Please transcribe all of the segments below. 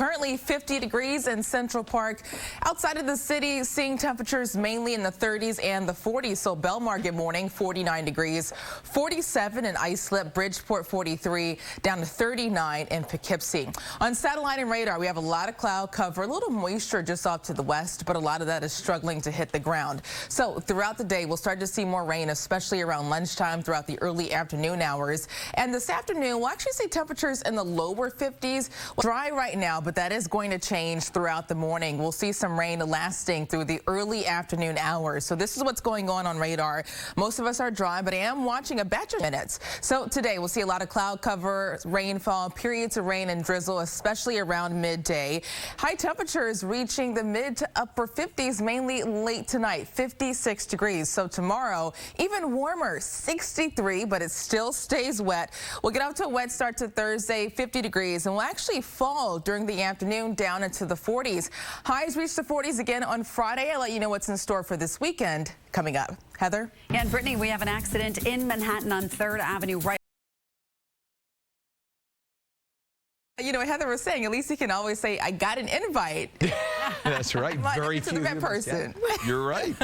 Currently 50 degrees in Central Park. Outside of the city, seeing temperatures mainly in the 30s and the 40s. So Belmar, good morning, 49 degrees, 47 in Islip, Bridgeport 43, down to 39 in Poughkeepsie. On satellite and radar, we have a lot of cloud cover, a little moisture just off to the west, but a lot of that is struggling to hit the ground. So throughout the day, we'll start to see more rain, especially around lunchtime throughout the early afternoon hours. And this afternoon, we'll actually see temperatures in the lower 50s. Dry right now, but that is going to change throughout the morning. We'll see some rain lasting through the early afternoon hours. So this is what's going on radar. Most of us are dry, but I am watching a batch of minutes. So today we'll see a lot of cloud cover, rainfall, periods of rain and drizzle, especially around midday. High temperatures reaching the mid to upper 50s, mainly late tonight, 56 degrees. So tomorrow, even warmer, 63, but it still stays wet. We'll get off to a wet start to Thursday, 50 degrees, and we'll actually fall during the afternoon down into the 40s. Highs reach the 40s again on Friday. I'll let you know what's in store for this weekend coming up. Heather? Yeah, and Brittany, we have an accident in Manhattan on 3rd Avenue right. You know, Heather was saying, at least you can always say, I got an invite. That's right. Very few person. Yeah, you're right.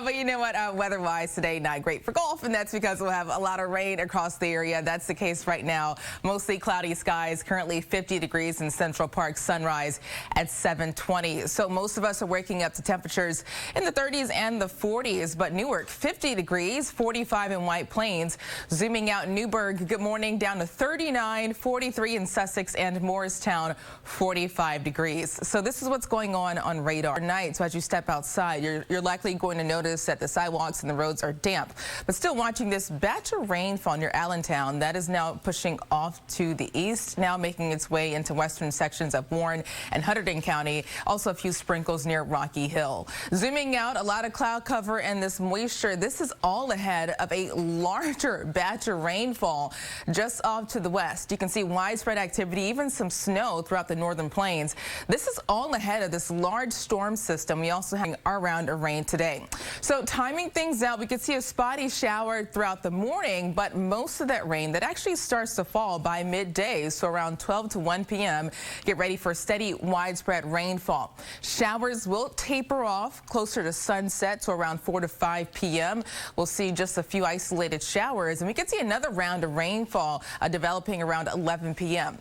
But you know what, weather-wise today, not great for golf, and that's because we'll have a lot of rain across the area. That's the case right now. Mostly cloudy skies, currently 50 degrees in Central Park, sunrise at 7:20. So most of us are waking up to temperatures in the 30s and the 40s, but Newark, 50 degrees, 45 in White Plains. Zooming out, Newburgh, good morning, down to 39, 43 in Sussex, and Morristown, 45 degrees. So this is what's going on radar tonight. So as you step outside, you're likely going to notice that the sidewalks and the roads are damp, but still watching this batch of rainfall near Allentown that is now pushing off to the east, now making its way into western sections of Warren and Hunterdon County. Also a few sprinkles near Rocky Hill. Zooming out, a lot of cloud cover and this moisture. This is all ahead of a larger batch of rainfall just off to the west. You can see widespread activity, even some snow throughout the northern plains. This is all ahead of this large storm system. We also have our round of rain today. So timing things out, we could see a spotty shower throughout the morning, but most of that rain that actually starts to fall by midday, so around 12 to 1 p.m. Get ready for steady widespread rainfall. Showers will taper off closer to sunset, so around 4 to 5 p.m. We'll see just a few isolated showers, and we could see another round of rainfall developing around 11 p.m.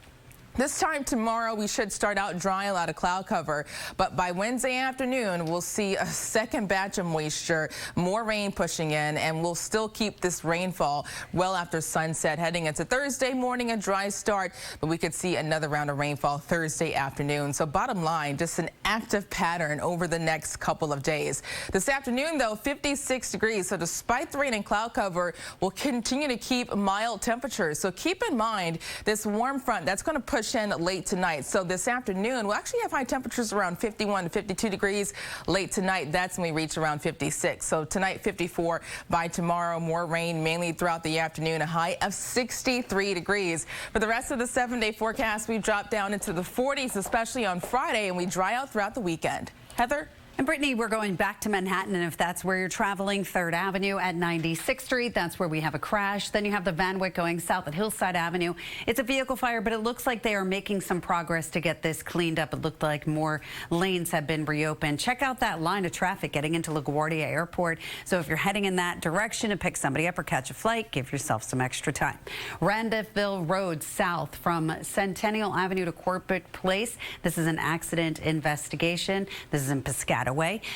This time tomorrow, we should start out dry, a lot of cloud cover, but by Wednesday afternoon, we'll see a second batch of moisture, more rain pushing in, and we'll still keep this rainfall well after sunset. Heading into Thursday morning, a dry start, but we could see another round of rainfall Thursday afternoon. So bottom line, just an active pattern over the next couple of days. This afternoon, though, 56 degrees. So despite the rain and cloud cover, we'll continue to keep mild temperatures. So keep in mind this warm front that's going to push in late tonight. So this afternoon, we'll actually have high temperatures around 51 to 52 degrees. Late tonight, that's when we reach around 56. So tonight, 54. By tomorrow, more rain mainly throughout the afternoon, a high of 63 degrees. For the rest of the 7-day forecast, we drop down into the 40s, especially on Friday, and we dry out throughout the weekend. Heather? And Brittany, we're going back to Manhattan, and if that's where you're traveling, 3rd Avenue at 96th Street, that's where we have a crash. Then you have the Van Wyck going south at Hillside Avenue. It's a vehicle fire, but it looks like they are making some progress to get this cleaned up. It looked like more lanes have been reopened. Check out that line of traffic getting into LaGuardia Airport. So if you're heading in that direction to pick somebody up or catch a flight, give yourself some extra time. Randolphville Road south from Centennial Avenue to Corbett Place. This is an accident investigation. This is in Piscataway.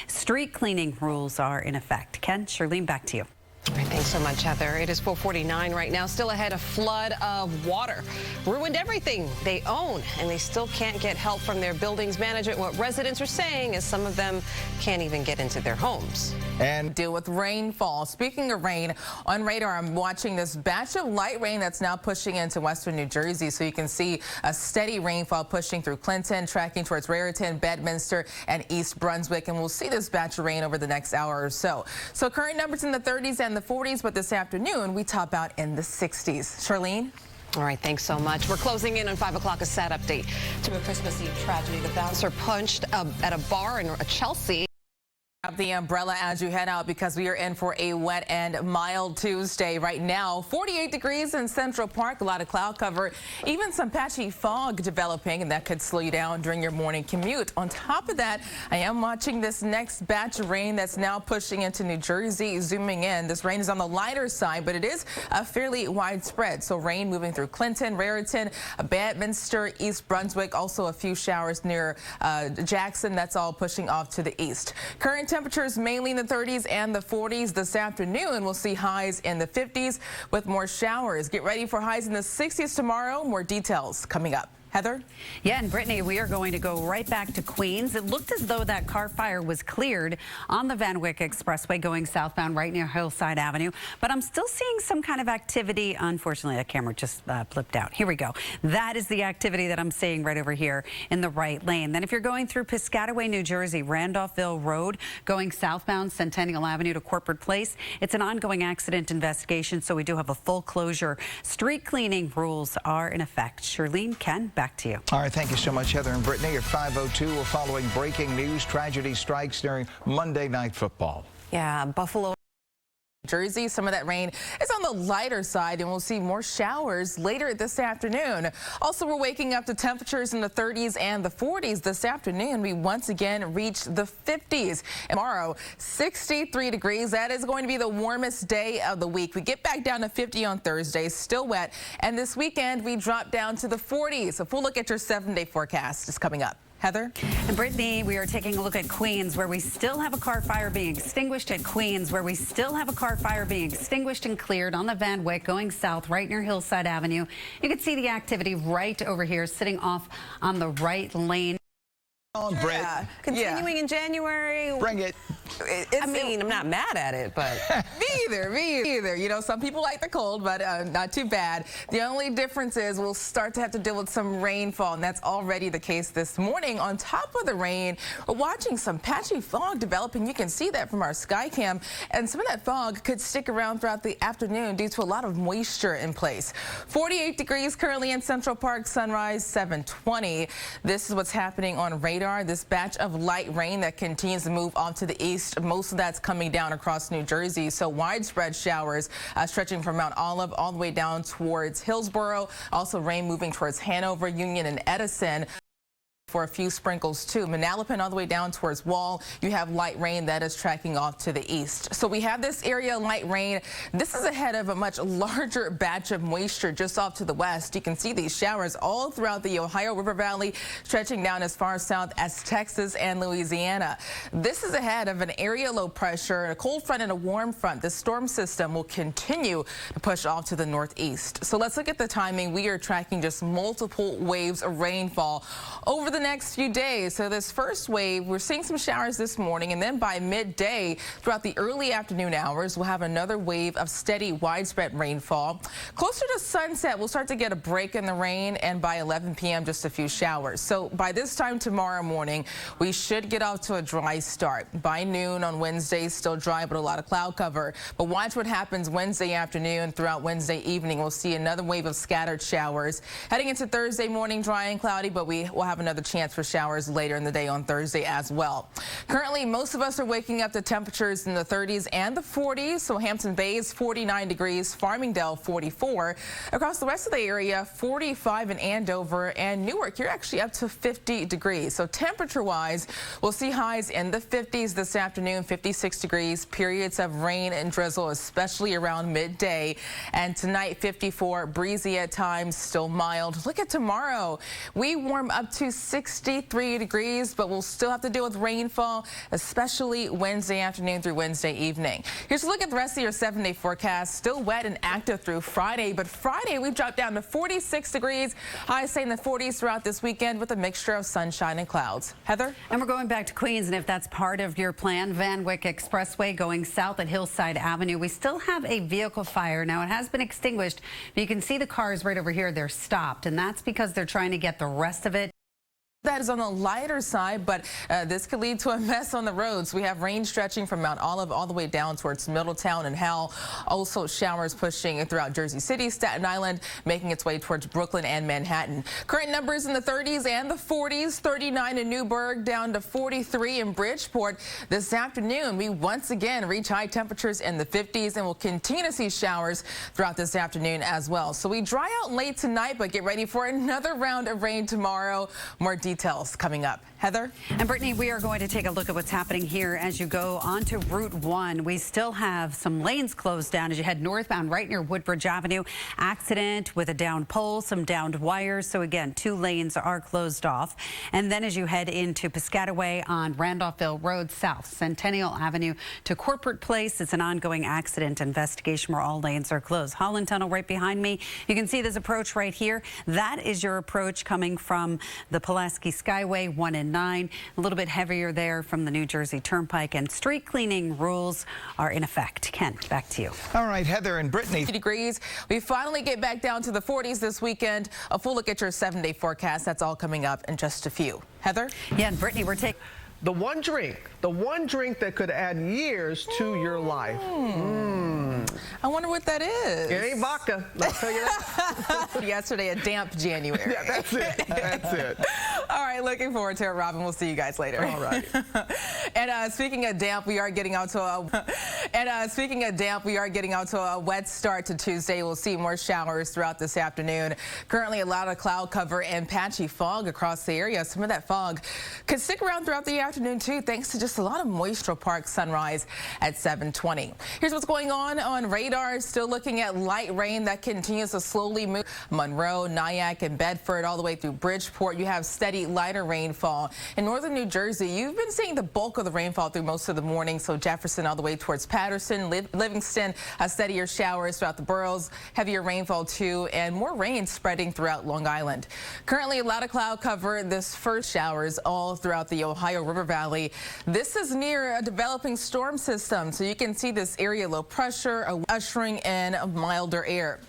Street cleaning rules are in effect. Ken, Charlene, back to you. All right, thanks so much, Heather. It is 4:49 right now. Still ahead, a flood of water ruined everything they own, and they still can't get help from their buildings management. What residents are saying is some of them can't even get into their homes. And deal with rainfall. Speaking of rain, on radar, I'm watching this batch of light rain that's now pushing into western New Jersey. So you can see a steady rainfall pushing through Clinton, tracking towards Raritan, Bedminster, and East Brunswick. And we'll see this batch of rain over the next hour or so. So current numbers in the 30s and the 40s, but this afternoon we top out in the 60s. Charlene? All right, thanks so much. We're closing in on 5 o'clock, a sad update to a Christmas Eve tragedy. The bouncer punched at a bar in Chelsea. The umbrella as you head out because we are in for a wet and mild Tuesday. Right now, 48 degrees in Central Park, a lot of cloud cover, even some patchy fog developing, and that could slow you down during your morning commute. On top of that, I am watching this next batch of rain that's now pushing into New Jersey. Zooming in, this rain is on the lighter side, but it is fairly widespread. So rain moving through Clinton, Raritan, Bedminster, East Brunswick, also a few showers near Jackson. That's all pushing off to the east. Current temperatures mainly in the 30s and the 40s this afternoon. We'll see highs in the 50s with more showers. Get ready for highs in the 60s tomorrow. More details coming up. Heather? Yeah, and Brittany, we are going to go right back to Queens. It looked as though that car fire was cleared on the Van Wyck Expressway going southbound right near Hillside Avenue, but I'm still seeing some kind of activity. Unfortunately, that camera just flipped out. Here we go. That is the activity that I'm seeing right over here in the right lane. Then if you're going through Piscataway, New Jersey, Randolphville Road, going southbound Centennial Avenue to Corporate Place, it's an ongoing accident investigation, so we do have a full closure. Street cleaning rules are in effect. Charlene, Ken, back to you. All right, thank you so much, Heather and Brittany. At 5:02, we're following breaking news. Tragedy strikes during Monday Night Football. Yeah, Buffalo. Jersey, some of that rain is on the lighter side, and we'll see more showers later this afternoon. Also, we're waking up to temperatures in the 30s and the 40s this afternoon. We once again reach the 50s. Tomorrow, 63 degrees. That is going to be the warmest day of the week. We get back down to 50 on Thursday, still wet. And this weekend, we drop down to the 40s. A full look at your 7-day forecast is coming up. Heather? And Brittany, we are taking a look at Queens, where we still have a car fire being extinguished at Queens, where we still have a car fire being extinguished and cleared on the Van Wyck going south right near Hillside Avenue. You can see the activity right over here sitting off on the right lane. On, Britt. Yeah. Continuing in January. Bring it. I mean, I'm not mad at it, but Me either. You know, some people like the cold, but not too bad. The only difference is we'll start to have to deal with some rainfall, and that's already the case this morning. On top of the rain, we're watching some patchy fog developing. You can see that from our sky cam, and some of that fog could stick around throughout the afternoon due to a lot of moisture in place. 48 degrees currently in Central Park, sunrise 7:20. This is what's happening on radar. This batch of light rain that continues to move off to the east. Most of that's coming down across New Jersey, so widespread showers stretching from Mount Olive all the way down towards Hillsborough. Also rain moving towards Hanover, Union, and Edison. For a few sprinkles too. Manalapan all the way down towards Wall. You have light rain that is tracking off to the east. So we have this area light rain. This is ahead of a much larger batch of moisture just off to the west. You can see these showers all throughout the Ohio River Valley, stretching down as far south as Texas and Louisiana. This is ahead of an area low pressure, a cold front and a warm front. The storm system will continue to push off to the northeast. So let's look at the timing. We are tracking just multiple waves of rainfall over the next few days. So this first wave, we're seeing some showers this morning, and then by midday throughout the early afternoon hours, we'll have another wave of steady widespread rainfall. Closer to sunset, we'll start to get a break in the rain, and by 11 p.m. just a few showers. So by this time tomorrow morning, we should get off to a dry start. By noon on Wednesday, still dry, but a lot of cloud cover. But watch what happens Wednesday afternoon. Throughout Wednesday evening, we'll see another wave of scattered showers. Heading into Thursday morning, dry and cloudy, but we will have another chance for showers later in the day on Thursday as well. Currently, most of us are waking up to temperatures in the 30s and the 40s. So Hampton Bays 49 degrees, Farmingdale 44. Across the rest of the area, 45 in Andover and Newark, you're actually up to 50 degrees. So temperature-wise, we'll see highs in the 50s this afternoon, 56 degrees, periods of rain and drizzle, especially around midday. And tonight, 54, breezy at times, still mild. Look at tomorrow. We warm up to 63 degrees, but we'll still have to deal with rainfall, especially Wednesday afternoon through Wednesday evening. Here's a look at the rest of your 7-day forecast. Still wet and active through Friday, but Friday we've dropped down to 46 degrees. Highs stay in the 40s throughout this weekend with a mixture of sunshine and clouds. Heather? And we're going back to Queens, and if that's part of your plan, Van Wyck Expressway going south at Hillside Avenue, we still have a vehicle fire. Now, it has been extinguished, but you can see the cars right over here. They're stopped, and that's because they're trying to get the rest of it That is on the lighter side, but this could lead to a mess on the roads. We have rain stretching from Mount Olive all the way down towards Middletown and Howell. Also showers pushing throughout Jersey City, Staten Island, making its way towards Brooklyn and Manhattan. Current numbers in the 30s and the 40s, 39 in Newburgh, down to 43 in Bridgeport. This afternoon, we once again reach high temperatures in the 50s and will continue to see showers throughout this afternoon as well. So we dry out late tonight, but get ready for another round of rain tomorrow. More details coming up. Heather? And Brittany, we are going to take a look at what's happening here as you go onto Route 1. We still have some lanes closed down as you head northbound right near Woodbridge Avenue. Accident with a downed pole, some downed wires. So again, 2 lanes are closed off. And then as you head into Piscataway on Randolphville Road South, Centennial Avenue to Corporate Place, it's an ongoing accident investigation where all lanes are closed. Holland Tunnel right behind me. You can see this approach right here. That is your approach coming from the Pulaski Skyway 1 and 9. A little bit heavier there from the New Jersey Turnpike, and street cleaning rules are in effect. Ken, back to you. All right, Heather and Brittany. Degrees. We finally get back down to the 40s this weekend. A full look at your 7-day forecast. That's all coming up in just a few. Heather? Yeah, and Brittany, we're taking the one drink that could add years to your life. I wonder what that is. It ain't vodka, I'll tell you that. Yesterday, a damp January. Yeah, that's it. That's it. All right, looking forward to it, Robin. We'll see you guys later. All right. And speaking of damp, we are getting out to a wet start to Tuesday. We'll see more showers throughout this afternoon. Currently, a lot of cloud cover and patchy fog across the area. Some of that fog could stick around throughout the afternoon too, thanks to just a lot of moisture. Park sunrise at 7:20. Here's what's going on radar. Still looking at light rain that continues to slowly move Monroe, Nyack, and Bedford all the way through Bridgeport. You have steady lighter rainfall in northern New Jersey. You've been seeing the bulk of the rainfall through most of the morning. So Jefferson all the way towards Patterson, Livingston, steadier showers throughout the boroughs, heavier rainfall too, and more rain spreading throughout Long Island. Currently a lot of cloud cover. This first showers all throughout the Ohio River Valley. This is near a developing storm system, so you can see this area low pressure ushering in a milder air.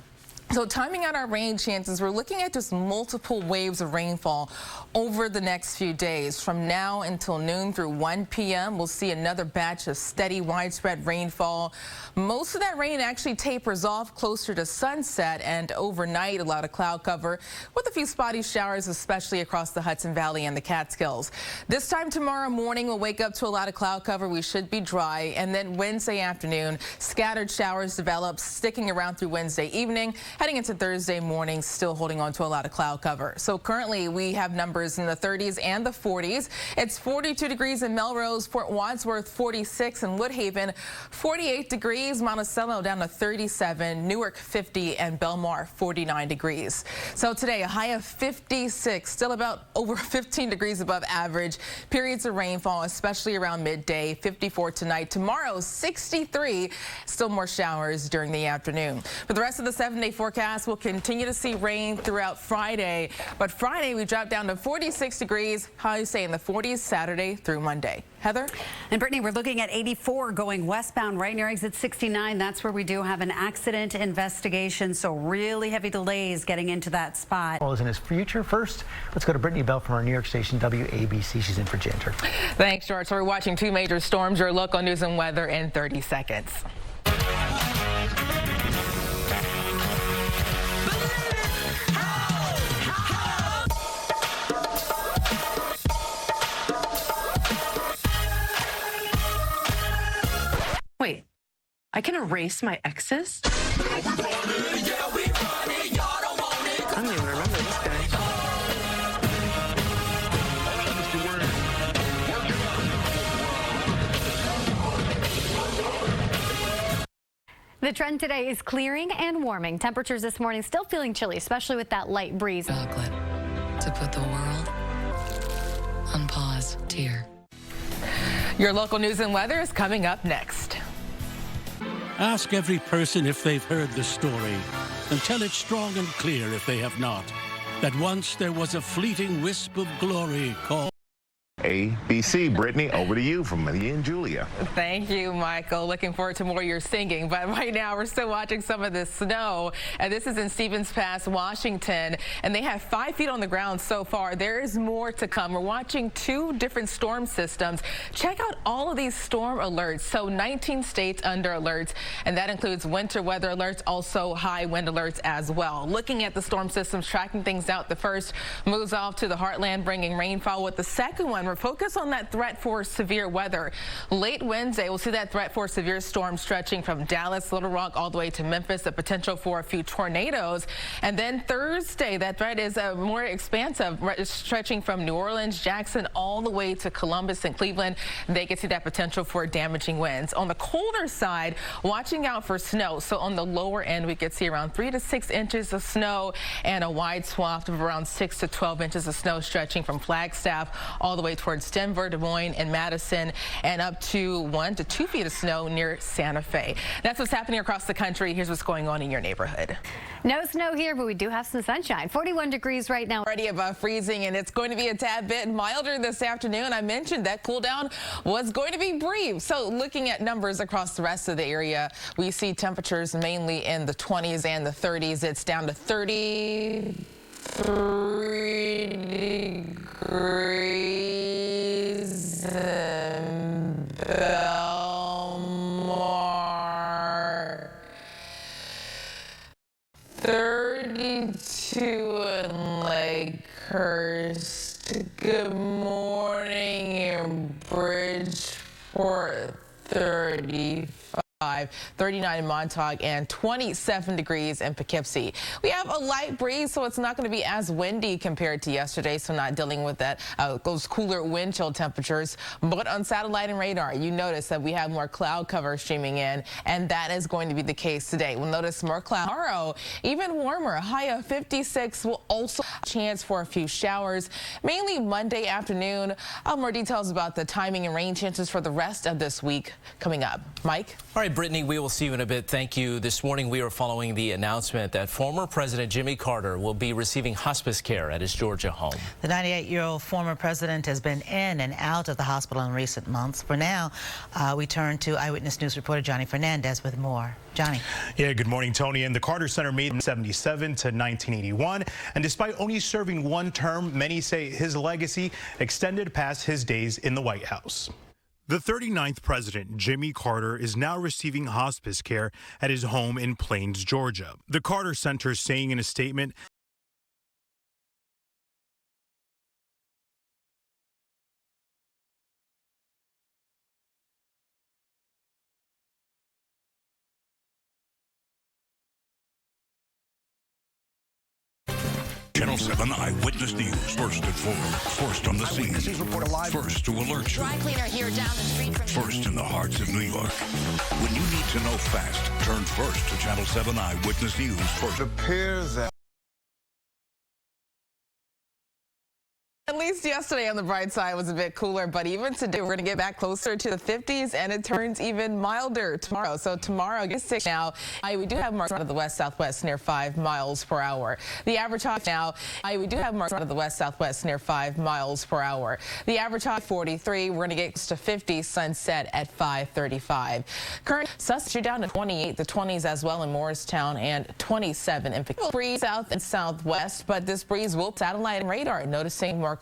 So timing out our rain chances, we're looking at just multiple waves of rainfall over the next few days. From now until noon through 1 p.m., we'll see another batch of steady, widespread rainfall. Most of that rain actually tapers off closer to sunset, and overnight, a lot of cloud cover with a few spotty showers, especially across the Hudson Valley and the Catskills. This time tomorrow morning, we'll wake up to a lot of cloud cover. We should be dry, and then Wednesday afternoon, scattered showers develop, sticking around through Wednesday evening. Heading into Thursday morning, still holding on to a lot of cloud cover. So currently we have numbers in the 30s and the 40s. It's 42 degrees in Melrose, Fort Wadsworth 46, and Woodhaven 48 degrees, Monticello down to 37, Newark 50, and Belmar 49 degrees. So today a high of 56, still about over 15 degrees above average. Periods of rainfall, especially around midday, 54 tonight. Tomorrow 63, still more showers during the afternoon. For the rest of the 7-day forecast, we'll continue to see rain throughout Friday, but Friday we drop down to 46 degrees, highs stay in the 40s Saturday through Monday. Heather? And Brittany, we're looking at 84 going westbound right near exit 69. That's where we do have an accident investigation, so really heavy delays getting into that spot. Well, in his future. First, let's go to Brittany Bell from our New York station, WABC. She's in for Ginger. Thanks, George. So we're watching 2 major storms. Your look on news and weather in 30 seconds. Wait, I can erase my exes? I don't even remember this guy. The trend today is clearing and warming. Temperatures this morning still feeling chilly, especially with that light breeze. Chocolate to put the world on pause. Dear. Your local news and weather is coming up next. Ask every person if they've heard the story, and tell it strong and clear if they have not, that once there was a fleeting wisp of glory called ABC. Brittany, over to you from me and Julia. Thank you, Michael. Looking forward to more of your singing. But right now, we're still watching some of this snow. And this is in Stevens Pass, Washington. And they have 5 feet on the ground so far. There is more to come. We're watching 2 different storm systems. Check out all of these storm alerts. So 19 states under alerts. And that includes winter weather alerts, also high wind alerts as well. Looking at the storm systems, tracking things out. The first moves off to the heartland, bringing rainfall. With the second one, we're focused on that threat for severe weather. Late Wednesday, we'll see that threat for severe storm stretching from Dallas, Little Rock, all the way to Memphis, the potential for a few tornadoes. And then Thursday, that threat is more expansive, stretching from New Orleans, Jackson, all the way to Columbus and Cleveland. They can see that potential for damaging winds. On the colder side, watching out for snow. So on the lower end, we could see around 3 to 6 inches of snow and a wide swath of around 6 to 12 inches of snow stretching from Flagstaff all the way towards Denver, Des Moines, and Madison, and up to 1 to 2 feet of snow near Santa Fe. That's what's happening across the country. Here's what's going on in your neighborhood. No snow here, but we do have some sunshine. 41 degrees right now. Already above freezing, and it's going to be a tad bit milder this afternoon. I mentioned that cool down was going to be brief. So looking at numbers across the rest of the area, we see temperatures mainly in the 20s and the 30s. It's down to 33 degrees in Belmar, 32 in Lakehurst. Good morning in Bridgeport, 35. 39 in Montauk, and 27 degrees in Poughkeepsie. We have a light breeze, so it's not going to be as windy compared to yesterday, so not dealing with that those cooler wind chill temperatures. But on satellite and radar, you notice that we have more cloud cover streaming in, and that is going to be the case today. We'll notice more cloud tomorrow, even warmer, a high of 56. Will also have a chance for a few showers, mainly Monday afternoon. More details about the timing and rain chances for the rest of this week coming up. Mike? All right, Brittany, we will see you in a bit. Thank you. This morning, we are following the announcement that former President Jimmy Carter will be receiving hospice care at his Georgia home. The 98-year-old former president has been in and out of the hospital in recent months. For now, we turn to Eyewitness News reporter Johnny Fernandez with more. Johnny. Yeah, good morning, Tony. And the Carter Center made from 1977 to 1981. And despite only serving one term, many say his legacy extended past his days in the White House. The 39th president, Jimmy Carter, is now receiving hospice care at his home in Plains, Georgia. The Carter Center saying in a statement, Channel 7 Eyewitness News. First at 4. First on the scene. First to alert you. Dry cleaner here down the street from First in the hearts of New York. When you need to know fast, turn first to Channel 7 Eyewitness News. First. It appears that At least yesterday on the bright side was a bit cooler, but even today we're going to get back closer to the 50s, and it turns even milder tomorrow. So tomorrow, get 6 now. We do have marks out of the west-southwest near 5 miles per hour. The average high now, we do have marks out of the west-southwest near 5 miles per hour. The average high 43. We're going to get to 50 sunset at 5:35. Current suspects are down to 28, the 20s as well in Morristown, and 27 in Poughkeepsie. Breeze south and southwest, but this breeze will satellite and radar. Noticing more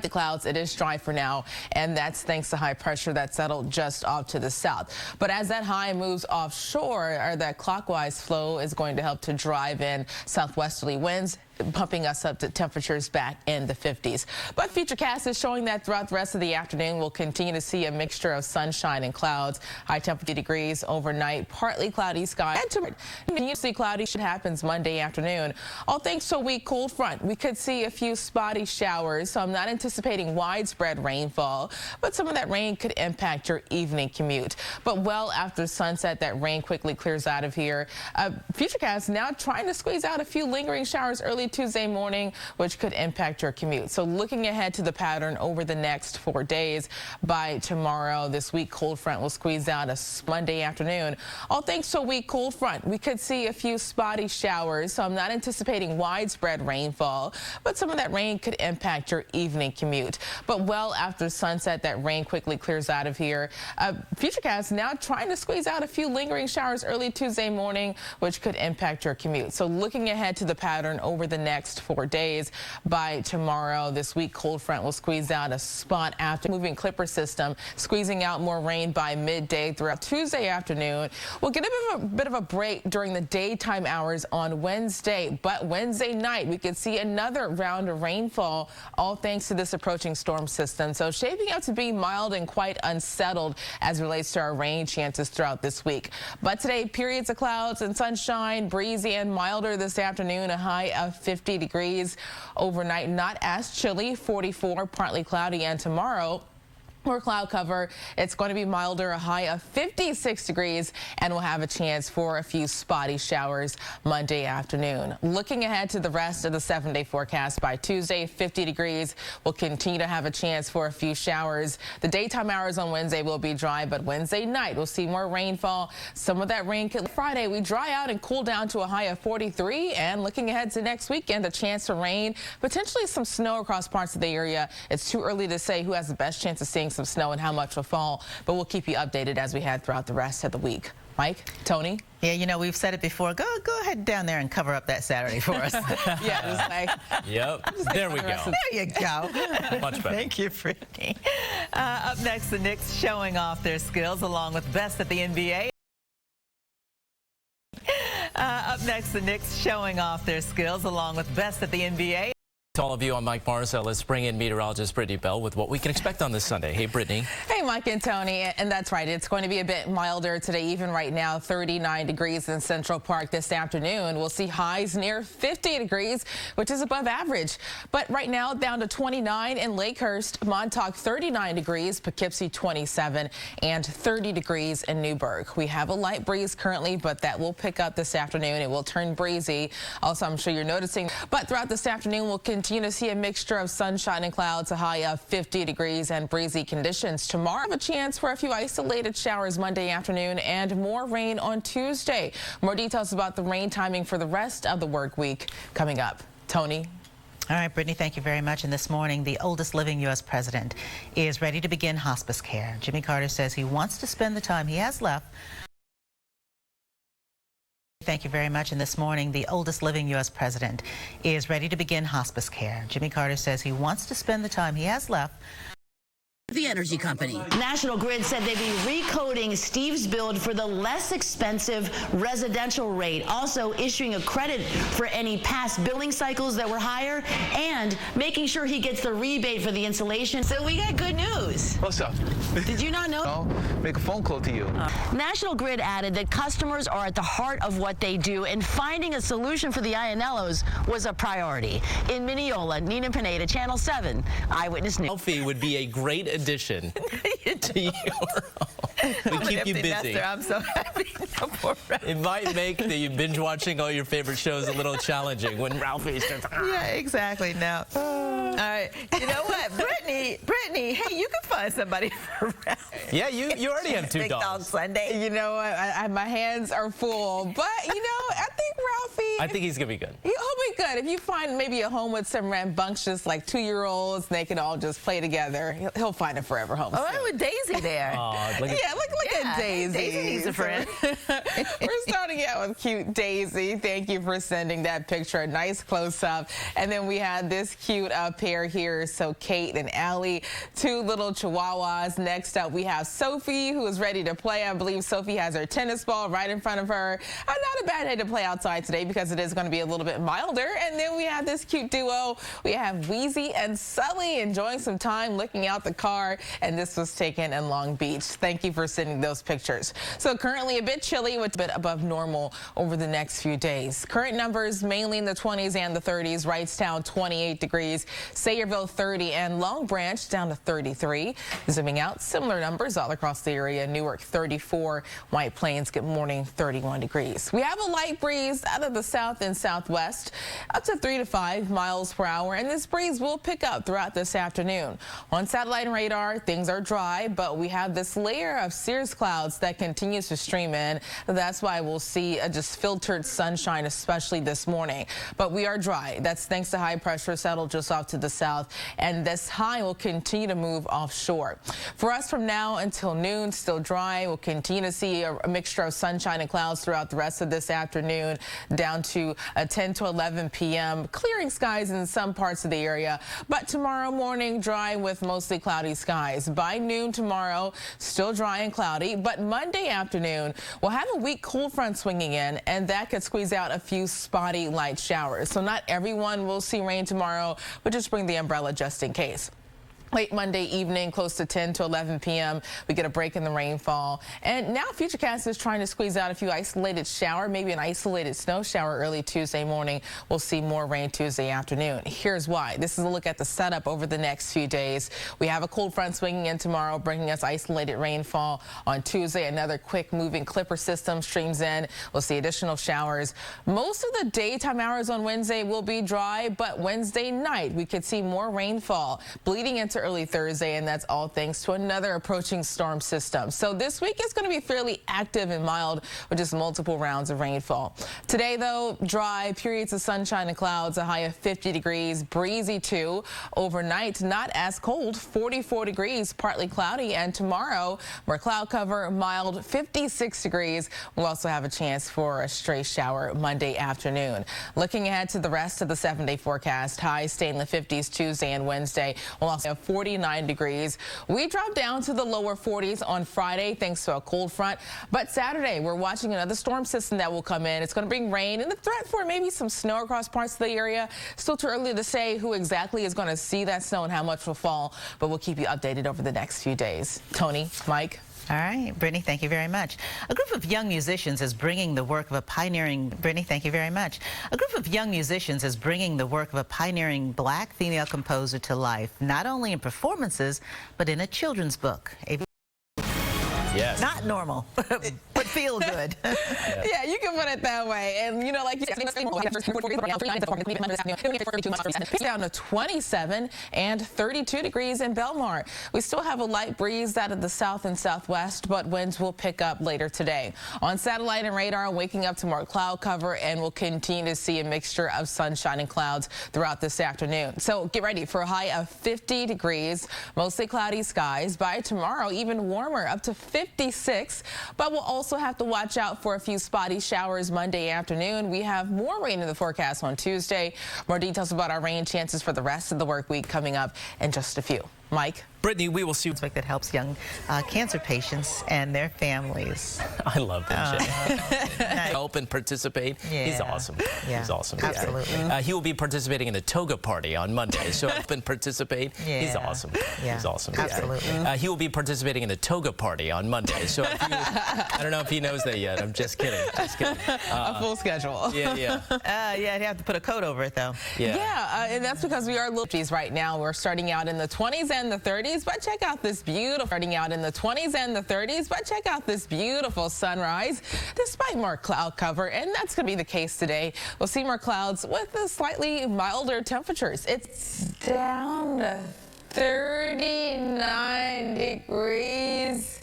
the clouds. It is dry for now, and that's thanks to high pressure that settled just off to the south. But as that high moves offshore, or that clockwise flow is going to help to drive in southwesterly winds, pumping us up to temperatures back in the 50s. But Futurecast is showing that throughout the rest of the afternoon, we'll continue to see a mixture of sunshine and clouds. High temperature degrees overnight, partly cloudy sky. And continuously cloudy should happen Monday afternoon. All thanks to a weak cold front. We could see a few spotty showers, so I'm not anticipating widespread rainfall, but some of that rain could impact your evening commute. But well after sunset, that rain quickly clears out of here. Futurecast now trying to squeeze out a few lingering showers early early Tuesday morning, which could impact your commute. So looking ahead to the pattern over the next 4 days, by tomorrow, this weak cold front will squeeze out a Monday afternoon. All thanks to a weak cold front, we could see a few spotty showers, so I'm not anticipating widespread rainfall, but some of that rain could impact your evening commute. But well after sunset, that rain quickly clears out of here. Futurecast now trying to squeeze out a few lingering showers early Tuesday morning, which could impact your commute. So looking ahead to the pattern over the next 4 days, by tomorrow, this weak cold front will squeeze out a spot after moving clipper system, squeezing out more rain by midday throughout Tuesday afternoon. We'll get a bit of a break during the daytime hours on Wednesday, but Wednesday night we could see another round of rainfall, all thanks to this approaching storm system. So shaping up to be mild and quite unsettled as it relates to our rain chances throughout this week. But today, periods of clouds and sunshine, breezy and milder this afternoon, a high of 50 degrees. Overnight, not as chilly, 44, partly cloudy, and tomorrow, more cloud cover. It's going to be milder, a high of 56 degrees, and we'll have a chance for a few spotty showers Monday afternoon. Looking ahead to the rest of the 7-day forecast, by Tuesday, 50 degrees. We'll continue to have a chance for a few showers. The daytime hours on Wednesday will be dry, but Wednesday night we'll see more rainfall. Some of that rain could Friday. We dry out and cool down to a high of 43, and looking ahead to next weekend, a chance for rain, potentially some snow across parts of the area. It's too early to say who has the best chance of seeing some snow and how much will fall, but we'll keep you updated as we head throughout the rest of the week. Mike, Tony? Yeah, you know, we've said it before. Go ahead down there and cover up that Saturday for us. Yeah, just like. Yep, there we go. There you go. Much better. Thank you, Brittany. Up next, the Knicks showing off their skills along with best at the NBA. Up next, the Knicks showing off their skills along with best at the NBA. To all of you, I'm Mike Marza. Let's bring in meteorologist Brittany Bell with what we can expect on this Sunday. Hey, Brittany. Hey, Mike and Tony. And that's right. It's going to be a bit milder today. Even right now, 39 degrees in Central Park this afternoon. We'll see highs near 50 degrees, which is above average. But right now, down to 29 in Lakehurst, Montauk 39 degrees, Poughkeepsie 27, and 30 degrees in Newburgh. We have a light breeze currently, but that will pick up this afternoon. It will turn breezy. Also, I'm sure you're noticing. But throughout this afternoon, we'll continue to see a mixture of sunshine and clouds, a high of 50 degrees and breezy conditions. Tomorrow, have a chance for a few isolated showers Monday afternoon and more rain on Tuesday. More details about the rain timing for the rest of the work week coming up. Tony? All right, Brittany, thank you very much. And this morning, the oldest living U.S. president is ready to begin hospice care. Jimmy Carter says he wants to spend the time he has left. Thank you very much. And this morning, the oldest living U.S. president is ready to begin hospice care. Jimmy Carter says he wants to spend the time he has left. The energy company. National Grid said they'd be recoding Steve's build for the less expensive residential rate, also issuing a credit for any past billing cycles that were higher and making sure he gets the rebate for the insulation. So we got good news. What's up? Did you not know? I'll make a phone call to you. National Grid added that customers are at the heart of what they do, and finding a solution for the Ionellos was a priority. In Mineola, Nina Pineda, Channel 7, Eyewitness News. Selfie would be a great addition to your home. We keep you busy. Nester. I'm so happy. It might make the binge watching all your favorite shows a little challenging when Ralphie starts. Yeah, exactly. Now, all right. You know what, Brittany, hey, you can find somebody for Ralphie. Yeah, you already have two Big dogs. Dog Sunday. You know what? My hands are full, but you know, I think Ralphie. I think he's gonna be good. He'll be good. If you find maybe a home with some rambunctious, like 2-year-olds, they can all just play together. He'll find a forever home. Oh, I'm with Daisy there. Look at Daisy. Daisy needs a friend. We're starting out with cute Daisy. Thank you for sending that picture. A nice close-up. And then we had this cute pair here. So Kate and Allie, 2 little chihuahuas. Next up, we have Sophie, who is ready to play. I believe Sophie has her tennis ball right in front of her. Not a bad day to play outside today because it is going to be a little bit milder. And then we have this cute duo. We have Wheezy and Sully enjoying some time looking out the car. And this was taken in Long Beach. Thank you for sending those those pictures. So currently a bit chilly with a bit above normal over the next few days. Current numbers mainly in the 20s and the 30s. Wrightstown 28 degrees, Sayreville 30, and Long Branch down to 33. Zooming out, similar numbers all across the area. Newark 34, White Plains, good morning, 31 degrees. We have a light breeze out of the south and southwest, up to 3 to 5 miles per hour, and this breeze will pick up throughout this afternoon. On satellite and radar, things are dry, but we have this layer of cirrus clouds that continues to stream in. That's why we'll see just filtered sunshine, especially this morning. But we are dry. That's thanks to high pressure settled just off to the south, and this high will continue to move offshore. For us from now until noon, still dry. We'll continue to see a mixture of sunshine and clouds throughout the rest of this afternoon, down to 10 to 11 p.m. Clearing skies in some parts of the area, but tomorrow morning dry with mostly cloudy skies. By noon tomorrow, still dry and cloudy, but Monday afternoon we'll have a weak cool front swinging in, and that could squeeze out a few spotty light showers. So not everyone will see rain tomorrow, but just bring the umbrella just in case. Late Monday evening, close to 10 to 11 p.m., we get a break in the rainfall. And now Futurecast is trying to squeeze out a few isolated shower, maybe an isolated snow shower early Tuesday morning. We'll see more rain Tuesday afternoon. Here's why. This is a look at the setup over the next few days. We have a cold front swinging in tomorrow, bringing us isolated rainfall. On Tuesday, another quick moving clipper system streams in. We'll see additional showers. Most of the daytime hours on Wednesday will be dry, but Wednesday night we could see more rainfall bleeding into early Thursday, and that's all thanks to another approaching storm system. So this week is going to be fairly active and mild with just multiple rounds of rainfall. Today, though, dry, periods of sunshine and clouds, a high of 50 degrees, breezy too. Overnight, not as cold, 44 degrees, partly cloudy, and tomorrow, more cloud cover, mild, 56 degrees. We'll also have a chance for a stray shower Monday afternoon. Looking ahead to the rest of the 7-day forecast, highs stay in the 50s Tuesday and Wednesday. We'll also have 49 degrees. We drop down to the lower 40s on Friday thanks to a cold front. But Saturday, we're watching another storm system that will come in. It's going to bring rain and the threat for maybe some snow across parts of the area. Still too early to say who exactly is going to see that snow and how much will fall, but we'll keep you updated over the next few days. Tony, Mike. All right, Brittany, thank you very much. A group of young musicians is bringing the work of a pioneering, Brittany, thank you very much. A group of young musicians is bringing the work of a pioneering black female composer to life, not only in performances, but in a children's book. Yes. Not normal, but feel good. Yeah, you can put it that way. And, you know, like down to 27 and 32 degrees in Belmar. We still have a light breeze out of the south and southwest, but winds will pick up later today. On satellite and radar, waking up to more cloud cover, and we'll continue to see a mixture of sunshine and clouds throughout this afternoon. So get ready for a high of 50 degrees, mostly cloudy skies. By tomorrow, even warmer, up to 56, but we'll also have to watch out for a few spotty showers Monday afternoon. We have more rain in the forecast on Tuesday. More details about our rain chances for the rest of the work week coming up in just a few. Mike? Brittany, we will see that helps young cancer patients and their families. I love that. Help and participate. Yeah. He's awesome. Yeah. He's awesome. Absolutely. He will be participating in the toga party on Monday. So help and participate. Yeah. He's awesome. Yeah. He's awesome. Absolutely. He will be participating in the toga party on Monday. So I don't know if he knows that yet. I'm just kidding. Just kidding. A full schedule. Yeah. Yeah, you have to put a coat over it though. Yeah, and that's because we are little right now. We're starting out in the 20s and the 30s, but check out this beautiful sunrise despite more cloud cover, and that's going to be the case today. We'll see more clouds with the slightly milder temperatures. It's down to 39 degrees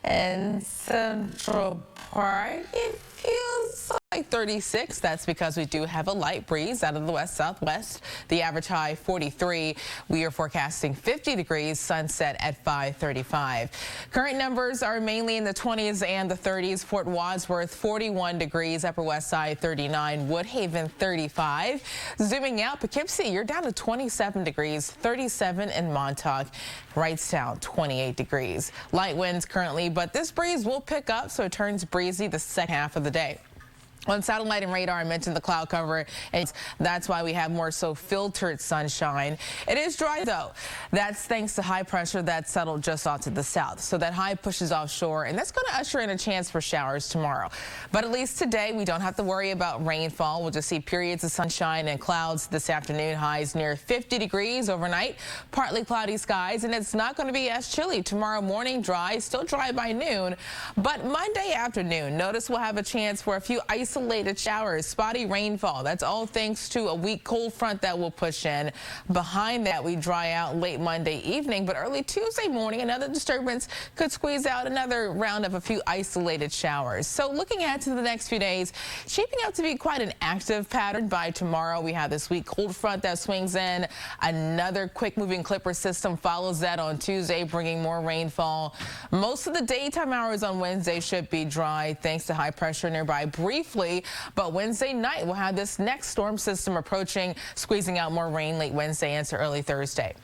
in Central Park. It feels like 36. That's because we do have a light breeze out of the west-southwest. The average high 43. We are forecasting 50 degrees, sunset at 5:35. Current numbers are mainly in the 20s and the 30s. Fort Wadsworth 41 degrees, Upper West Side 39, Woodhaven 35. Zooming out, Poughkeepsie, you're down to 27 degrees, 37 in Montauk. Wrightstown 28 degrees. Light winds currently, but this breeze will pick up, so it turns breezy the second half of the day. On satellite and radar, I mentioned the cloud cover, and that's why we have more so filtered sunshine. It is dry, though. That's thanks to high pressure that settled just off to the south. So that high pushes offshore, and that's going to usher in a chance for showers tomorrow. But at least today, we don't have to worry about rainfall. We'll just see periods of sunshine and clouds this afternoon. Highs near 50 degrees overnight. Partly cloudy skies, and it's not going to be as chilly. Tomorrow morning, dry, still dry by noon. But Monday afternoon, notice we'll have a chance for a few isolated showers, spotty rainfall. That's all thanks to a weak cold front that will push in. Behind that, we dry out late Monday evening, but early Tuesday morning, another disturbance could squeeze out another round of a few isolated showers. So looking ahead to the next few days, shaping up to be quite an active pattern. By tomorrow, we have this weak cold front that swings in. Another quick moving clipper system follows that on Tuesday, bringing more rainfall. Most of the daytime hours on Wednesday should be dry thanks to high pressure nearby briefly. But Wednesday night, we'll have this next storm system approaching, squeezing out more rain late Wednesday into early Thursday.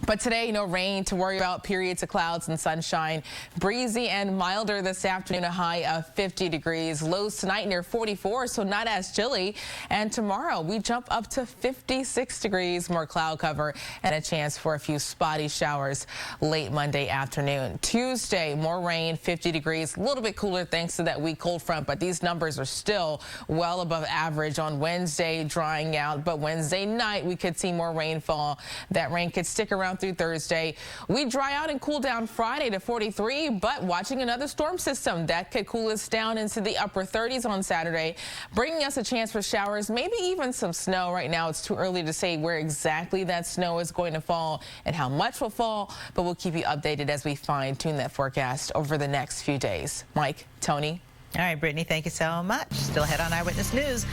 But today, no rain to worry about, periods of clouds and sunshine. Breezy and milder this afternoon, a high of 50 degrees. Lows tonight near 44, so not as chilly. And tomorrow, we jump up to 56 degrees, more cloud cover, and a chance for a few spotty showers late Monday afternoon. Tuesday, more rain, 50 degrees, a little bit cooler thanks to that weak cold front, but these numbers are still well above average. On Wednesday, drying out, but Wednesday night, we could see more rainfall. That rain could stick around through Thursday. We dry out and cool down Friday to 43, but watching another storm system that could cool us down into the upper 30s on Saturday, bringing us a chance for showers, maybe even some snow. Right now, it's too early to say where exactly that snow is going to fall and how much will fall, but we'll keep you updated as we fine-tune that forecast over the next few days. Mike, Tony. All right, Brittany, thank you so much. Still ahead on Eyewitness News.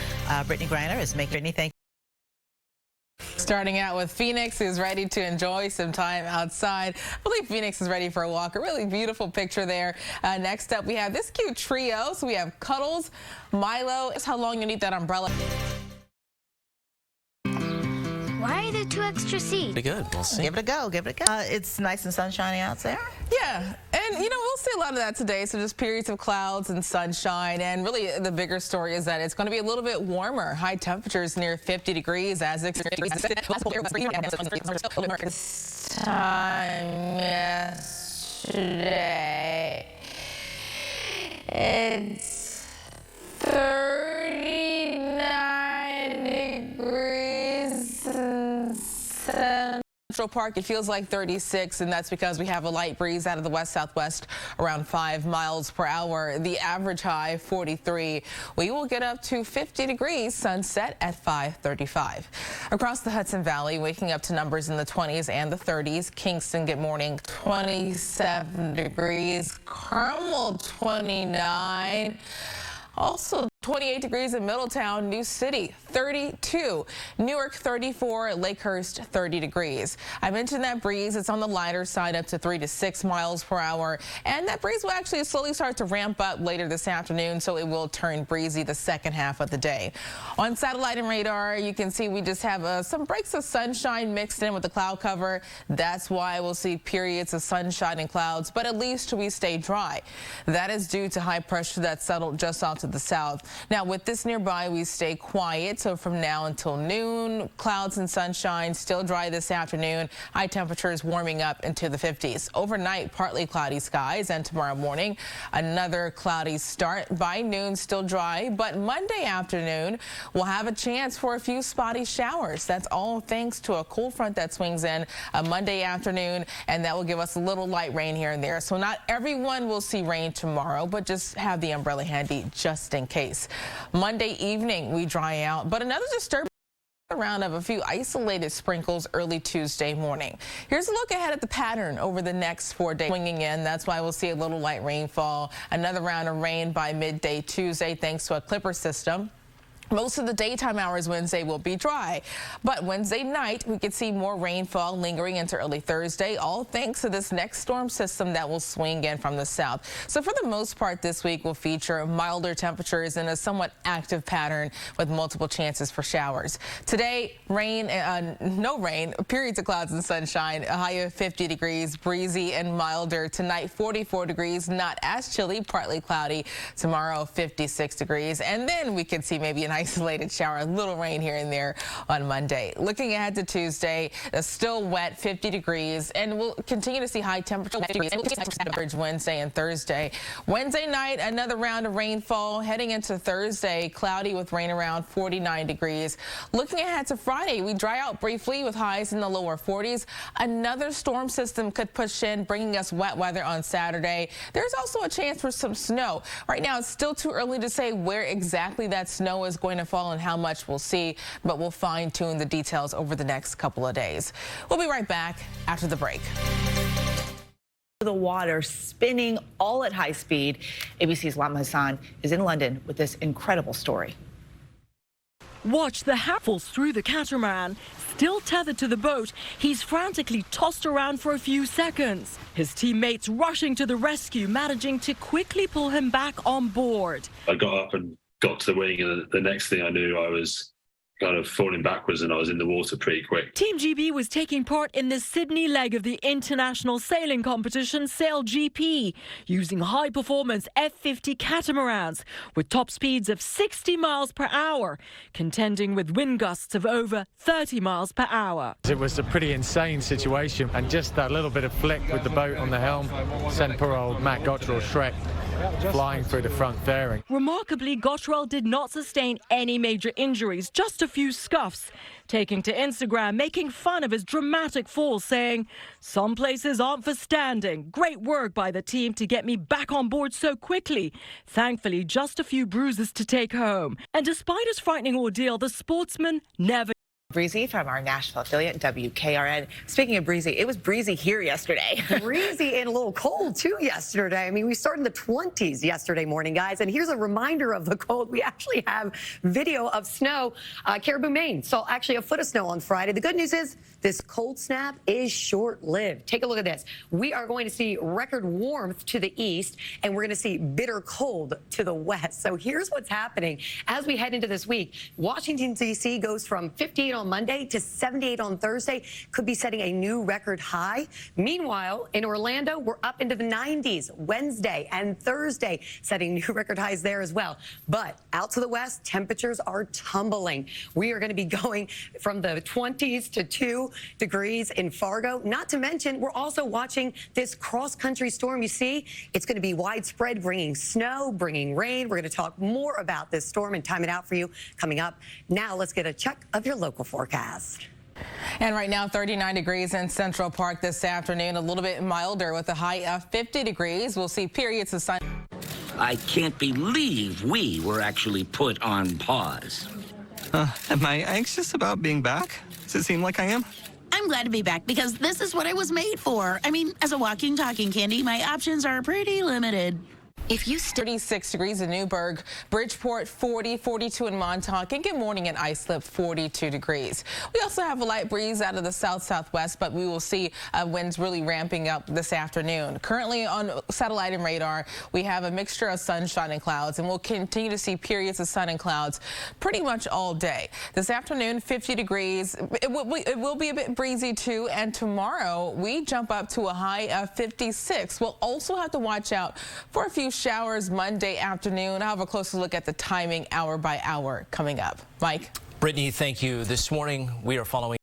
Brittany Griner is making Brittany thank you. Starting out with Phoenix, who's ready to enjoy some time outside. I believe Phoenix is ready for a walk. A really beautiful picture there. Next up, we have this cute trio. So we have Cuddles, Milo. That's how long you need that umbrella. Why are there 2 extra seats? Pretty good. We'll see. Give it a go. Give it a go. It's nice and sunshiny out there. Yeah, and you know, we'll see a lot of that today. So just periods of clouds and sunshine. And really the bigger story is that it's going to be a little bit warmer. High temperatures near 50 degrees as experienced time yesterday. It's 39 degrees in Central Park. It feels like 36, and that's because we have a light breeze out of the west-southwest around 5 miles per hour. The average high, 43. We will get up to 50 degrees, sunset at 5:35. Across the Hudson Valley, waking up to numbers in the 20s and the 30s. Kingston, good morning, 27 degrees. Carmel, 29. Also 28 degrees in Middletown, New City, 32. Newark, 34. Lakehurst, 30 degrees. I mentioned that breeze. It's on the lighter side, up to 3 to 6 miles per hour. And that breeze will actually slowly start to ramp up later this afternoon, so it will turn breezy the second half of the day. On satellite and radar, you can see we just have some breaks of sunshine mixed in with the cloud cover. That's why we'll see periods of sunshine and clouds, but at least we stay dry. That is due to high pressure that settled just off to the south. Now, with this nearby, we stay quiet. So from now until noon, clouds and sunshine, still dry this afternoon. High temperatures warming up into the 50s. Overnight, partly cloudy skies, and tomorrow morning, another cloudy start. By noon, still dry, but Monday afternoon, we'll have a chance for a few spotty showers. That's all thanks to a cold front that swings in Monday afternoon, and that will give us a little light rain here and there. So not everyone will see rain tomorrow, but just have the umbrella handy just in case. Monday evening, we dry out, but another disturbance around of a few isolated sprinkles early Tuesday morning. Here's a look ahead at the pattern over the next 4 days. Swinging in, that's why we'll see a little light rainfall. Another round of rain by midday Tuesday thanks to a clipper system. Most of the daytime hours Wednesday will be dry, but Wednesday night we could see more rainfall lingering into early Thursday, all thanks to this next storm system that will swing in from the south. So for the most part this week will feature milder temperatures and a somewhat active pattern with multiple chances for showers. Today, rain, no rain, periods of clouds and sunshine, a high of 50 degrees, breezy and milder. Tonight, 44 degrees, not as chilly, partly cloudy. Tomorrow, 56 degrees, and then we could see maybe an isolated shower, a little rain here and there on Monday. Looking ahead to Tuesday, still wet, 50 degrees, and we'll continue to see high temperature average Wednesday and Thursday. Wednesday night, another round of rainfall. Heading into Thursday, cloudy with rain around 49 degrees. Looking ahead to Friday, we dry out briefly with highs in the lower 40s. Another storm system could push in, bringing us wet weather on Saturday. There's also a chance for some snow. Right now, it's still too early to say where exactly that snow is going to fall and how much we'll see, but we'll fine-tune the details over the next couple of days. We'll be right back after the break. The water spinning all at high speed. ABC's Lama Hassan is in London with this incredible story. Watch the hat falls through the catamaran. Still tethered to the boat, he's frantically tossed around for a few seconds. His teammates rushing to the rescue, managing to quickly pull him back on board. I got up and got to the wing, and the next thing I knew, I was kind of falling backwards and I was in the water pretty quick. Team GB was taking part in the Sydney leg of the international sailing competition SailGP, using high-performance F50 catamarans with top speeds of 60 miles per hour, contending with wind gusts of over 30 miles per hour. It was a pretty insane situation, and just that little bit of flick with the boat on the helm sent poor old Matt Gottrell Shrek flying through the front fairing. Remarkably, Gottrell did not sustain any major injuries, just a few scuffs. Taking to Instagram, making fun of his dramatic fall, saying, "Some places aren't for standing. Great work by the team to get me back on board so quickly. Thankfully, just a few bruises to take home." And despite his frightening ordeal, the sportsman never... Breezy from our Nashville affiliate, WKRN. Speaking of breezy, it was breezy here yesterday. Breezy and a little cold, too, yesterday. I mean, we started in the 20s yesterday morning, guys. And here's a reminder of the cold. We actually have video of snow. Caribou, Maine saw actually a foot of snow on Friday. The good news is this cold snap is short-lived. Take a look at this. We are going to see record warmth to the east, and we're going to see bitter cold to the west. So here's what's happening. As we head into this week, Washington, D.C. goes from 58 on Monday to 78 on Thursday, could be setting a new record high. Meanwhile, in Orlando, we're up into the 90s Wednesday and Thursday, setting new record highs there as well. But out to the west, temperatures are tumbling. We are going to be going from the 20s to 2 degrees in Fargo. Not to mention, we're also watching this cross-country storm. You see, it's going to be widespread, bringing snow, bringing rain. We're going to talk more about this storm and time it out for you coming up. Now, let's get a check of your local forecast. And right now, 39 degrees in Central Park this afternoon, a little bit milder with a high of 50 degrees. We'll see periods of sun. I can't believe we were actually put on pause. Am I anxious about being back? Does it seem like I am? I'm glad to be back because this is what I was made for. I mean, as a walking, talking candy, my options are pretty limited. If you 36 degrees in Newburgh, Bridgeport 40, 42 in Montauk, and good morning in Islip 42 degrees. We also have a light breeze out of the south-southwest, but we will see winds really ramping up this afternoon. Currently on satellite and radar, we have a mixture of sunshine and clouds, and we'll continue to see periods of sun and clouds pretty much all day. This afternoon, 50 degrees. It will be a bit breezy too, and tomorrow we jump up to a high of 56. We'll also have to watch out for a few showers Monday afternoon. I'll have a closer look at the timing hour by hour coming up. Mike. Brittany, thank you. This morning we are following